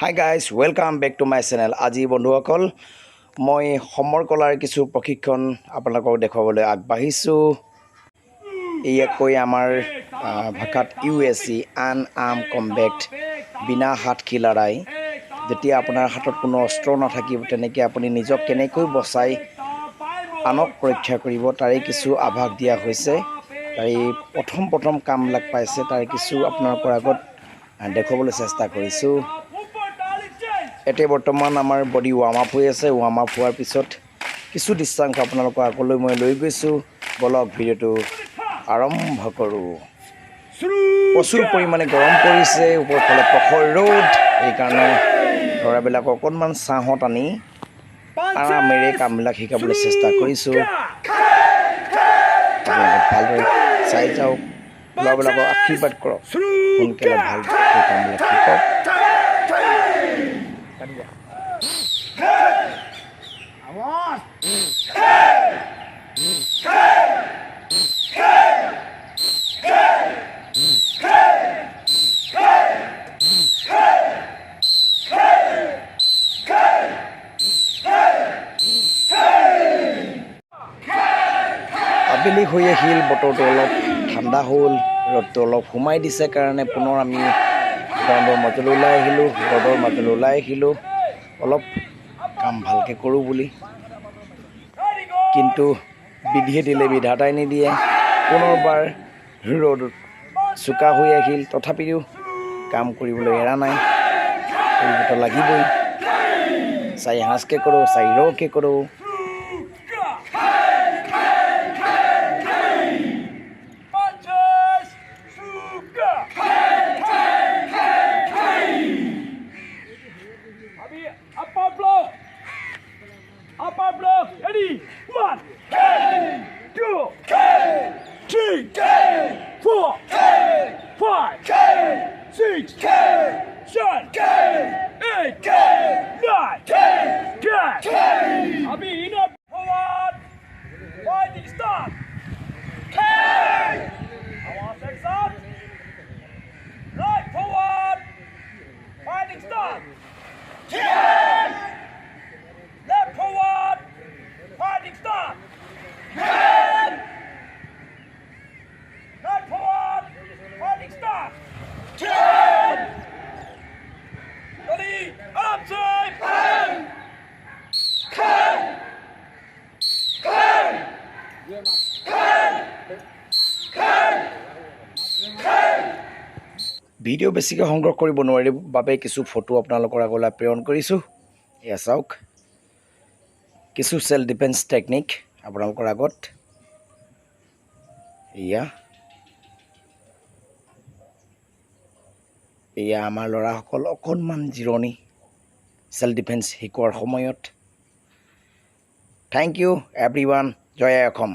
Hi guys, welcome back to my channel. আজি বন্ধুসকল মই সমৰ কলাৰ কিছু প্ৰশিক্ষণ আপোনালোকক দেখাবলৈ আগবাঢ়িছো। এয়াকৈ আমাৰ ভাষাত UAC unarmed combat বিনা হাতখি লৰাই যেতিয়া আপোনাৰ হাতত কোনো অস্ত্ৰ নাথাকিব তেনেকৈ আপুনি নিজক কেনেকৈ বচাই আনক ৰক্ষা কৰিব তাৰে কিছু আভাস দিয়া হৈছে। তাৰে প্ৰথম কামবিলাক পাইছে তাৰ কিছু আপোনালোকৰ আগত দেখাবলৈ চেষ্টা কৰিছো। এতিয়া বৰ্তমান আমাৰ বডি ৱাৰ্ম আপ হৈ আছে। ৱাৰ্ম আপ হোৱাৰ পিছত কিছু দৃশ্যাংশ আপোনালোকৰ আগলৈ মই লৈ গৈছোঁ। বলক ভিডিঅ'টো আৰম্ভ কৰোঁ। প্ৰচুৰ পৰিমাণে গৰম পৰিছে, ওপৰফালে প্ৰখৰ ৰ'দ, সেইকাৰণে ল'ৰাবিলাকক অকণমান ছাঁহত আনি আৰামেৰে কামবিলাক শিকাবলৈ চেষ্টা কৰিছোঁ। আপোনালোকে ভালদৰে চাই যাওক, ল'ৰাবিলাকক আশীৰ্বাদ কৰক, সোনকালে ভালকৈ কামবিলাক শিকক। আবেলি হৈ আহিল, বতৰটো অলপ ঠাণ্ডা হ'ল, ৰ'দটো অলপ সোমাই দিছে কাৰণে পুনৰ আমি গ্ৰাউণ্ডৰ মাজলৈ ওলাই আহিলোঁ, ৰ'দৰ মাজলৈ ওলাই আহিলোঁ অলপ কাম ভালকৈ কৰোঁ বুলি। কিন্তু বিধিয়ে দিলে বিধাতাই নিদিয়ে, পুনৰবাৰ ৰ'দ চোকা হৈ আহিল, তথাপিও কাম কৰিবলৈ এৰা নাই, কৰিবতো লাগিবই। চাৰি সাঁজকৈ কৰোঁ, চাৰি ৰকৈ কৰোঁ। Upper block, ready? 1, 2, 3, 4, 5, 6, 7, 8, 9, 10. Abhi, enough. Forward. Fighting start. Our section. Right forward. Fighting start. Left forward. Fighting start. Right forward. Fighting start. Ready? Up side. Video' বেছিকৈ সংগ্ৰহ কৰিব নোৱাৰিব বাবে কিছু ফটো আপোনালোকৰ আগলৈ প্ৰেৰণ কৰিছোঁ। এয়া চাওক, কিছু চেল্ফ ডিফেন্স টেকনিক আপোনালোকৰ আগত। এয়া আমাৰ ল'ৰাসকল অকণমান জিৰণি চেল্ফ ডিফেন্স শিকোৱাৰ সময়ত। Thank you everyone. জয় অসম।